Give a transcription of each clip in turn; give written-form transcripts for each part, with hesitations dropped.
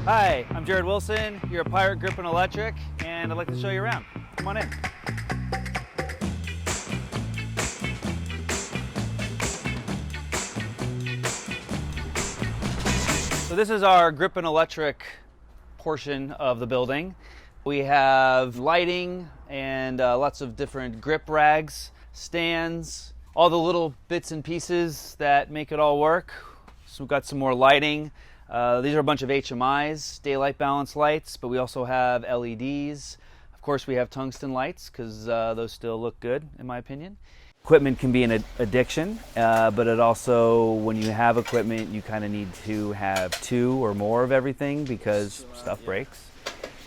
Hi, I'm Jarrod Wilson. You're a Pirate Grip and Electric, and I'd like to show you around. Come on in. So this is our Grip and Electric portion of the building. We have lighting and lots of different grip rags, stands, all the little bits and pieces that make it all work. So we've got some more lighting. These are a bunch of HMIs, daylight balance lights, but we also have LEDs. Of course, we have tungsten lights because those still look good, in my opinion. Equipment can be an addiction, but it also, when you have equipment, you kind of need to have two or more of everything because stuff breaks.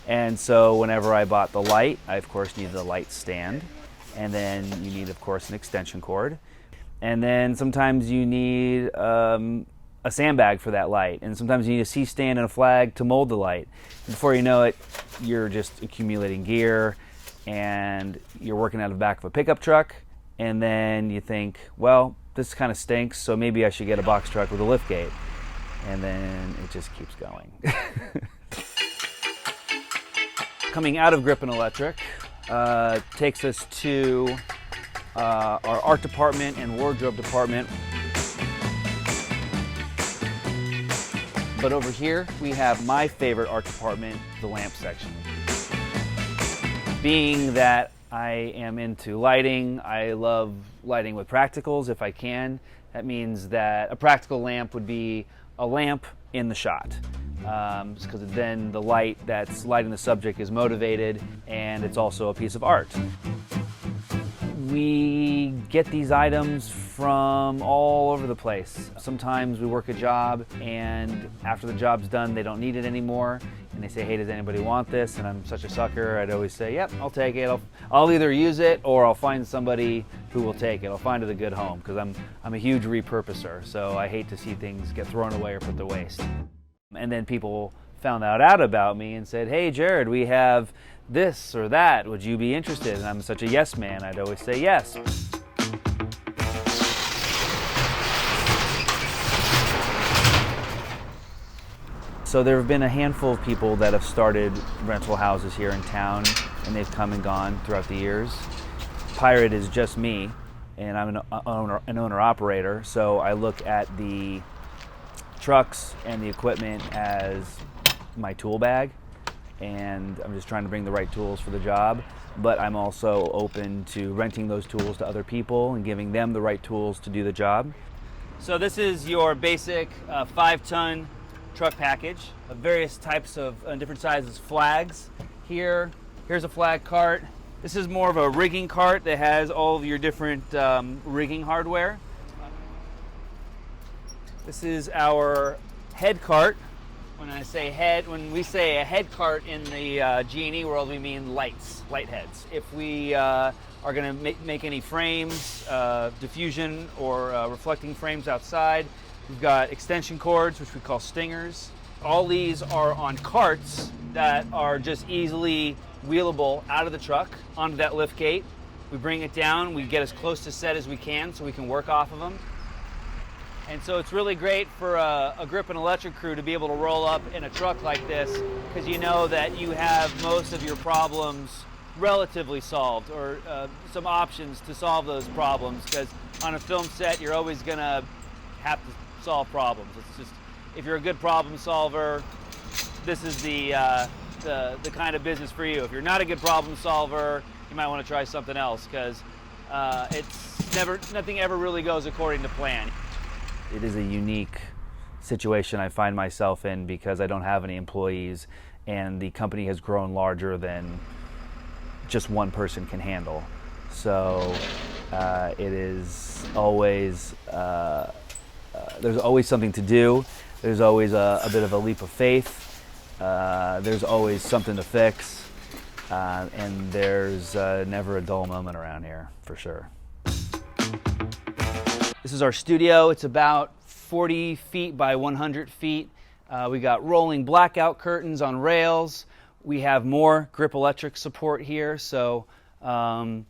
And so whenever I bought the light, I of course needed a light stand. And then you need, of course, an extension cord. And then sometimes you need a sandbag for that light, and sometimes you need a C-stand and a flag to mold the light. Before you know it, you're just accumulating gear, and you're working out of the back of a pickup truck, and then you think, well, this kind of stinks, so maybe I should get a box truck with a lift gate. And then it just keeps going. Coming out of Grip and Electric takes us to our art department and wardrobe department. But over here, we have my favorite art department, the lamp section. Being that I am into lighting, I love lighting with practicals if I can. That means that a practical lamp would be a lamp in the shot. Because then the light that's lighting the subject is motivated, and it's also a piece of art. We get these items from all over the place. Sometimes we work a job, and after the job's done, they don't need it anymore, and they say, hey, does anybody want this? And I'm such a sucker, I'd always say, yep, I'll take it. I'll either use it or I'll find somebody who will take it. I'll find it a good home, because I'm a huge repurposer, so I hate to see things get thrown away or put to waste. And then people found out about me and said, hey, Jarrod, we have this or that, would you be interested? And I'm such a yes man, I'd always say yes. So there have been a handful of people that have started rental houses here in town, and they've come and gone throughout the years. Pirate is just me, and I'm an owner-operator, so I look at the trucks and the equipment as my tool bag, and I'm just trying to bring the right tools for the job, but I'm also open to renting those tools to other people and giving them the right tools to do the job. So this is your basic 5-ton truck package of various types of different sizes flags. Here's a flag cart. This is more of a rigging cart that has all of your different rigging hardware. This is our head cart. When we say a head cart in the G&E world, we mean light heads. If we are going to make any frames, diffusion or reflecting frames outside, we've got extension cords, which we call stingers. All these are on carts that are just easily wheelable out of the truck onto that lift gate. We bring it down, we get as close to set as we can so we can work off of them. And so it's really great for a Grip and Electric crew to be able to roll up in a truck like this, because you know that you have most of your problems relatively solved, or some options to solve those problems, because on a film set you're always going to have to solve problems. It's just, if you're a good problem solver, this is the kind of business for you. If you're not a good problem solver, you might want to try something else, because nothing ever really goes according to plan. It is a unique situation I find myself in because I don't have any employees, and the company has grown larger than just one person can handle. So it is always, there's always something to do. There's always a bit of a leap of faith. There's always something to fix. And there's never a dull moment around here, for sure. This is our studio. It's about 40 feet by 100 feet. We got rolling blackout curtains on rails. We have more Grip Electric support here. So I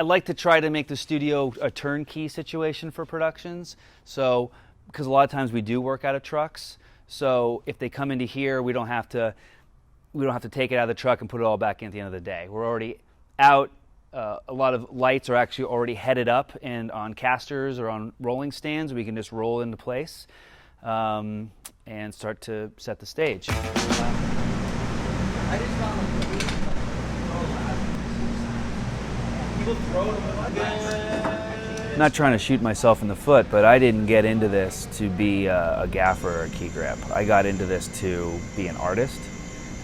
like to try to make the studio a turnkey situation for productions. So, because a lot of times we do work out of trucks. So if they come into here, we don't have to take it out of the truck and put it all back in at the end of the day. We're already out. A lot of lights are actually already headed up and on casters or on rolling stands. We can just roll into place and start to set the stage. I'm not trying to shoot myself in the foot, but I didn't get into this to be a gaffer or a key grip. I got into this to be an artist.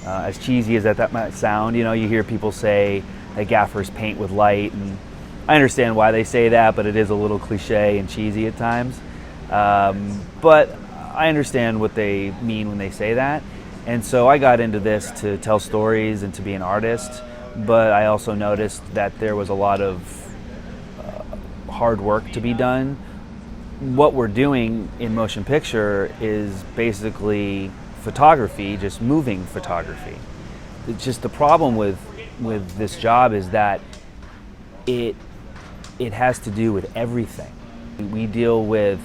As cheesy as that might sound, you know, you hear people say that gaffers paint with light, and I understand why they say that, but it is a little cliche and cheesy at times. But I understand what they mean when they say that. And so I got into this to tell stories and to be an artist, but I also noticed that there was a lot of hard work to be done. What we're doing in motion picture is basically photography, just moving photography. It's just the problem with this job is that it has to do with everything. We deal with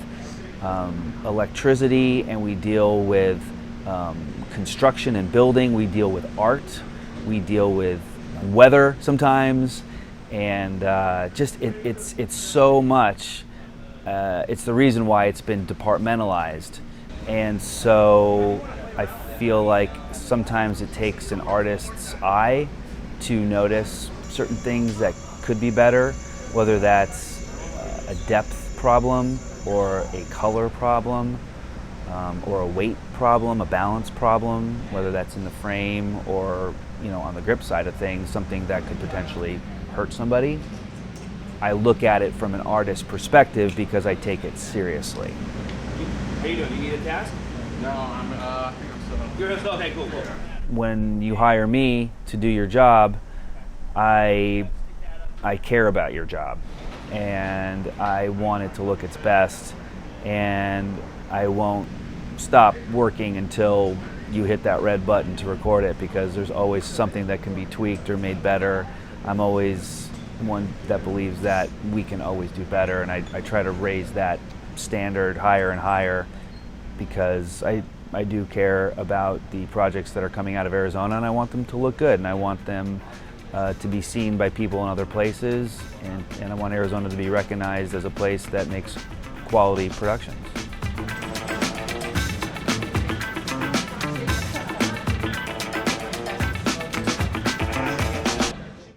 electricity, and we deal with construction and building. We deal with art. We deal with weather sometimes, and it's so much. It's the reason why it's been departmentalized, and so I feel like sometimes it takes an artist's eye to notice certain things that could be better, whether that's a depth problem or a color problem or a weight problem, a balance problem, whether that's in the frame or, you know, on the grip side of things, something that could potentially hurt somebody. I look at it from an artist perspective because I take it seriously. How you doing? You need a task? No, I think I'm still. You're still okay. Cool. When you hire me to do your job, I care about your job, and I want it to look its best, and I won't stop working until you hit that red button to record it, because there's always something that can be tweaked or made better. I'm always one that believes that we can always do better, and I try to raise that standard higher and higher, because I do care about the projects that are coming out of Arizona, and I want them to look good, and I want them to be seen by people in other places, and I want Arizona to be recognized as a place that makes quality productions.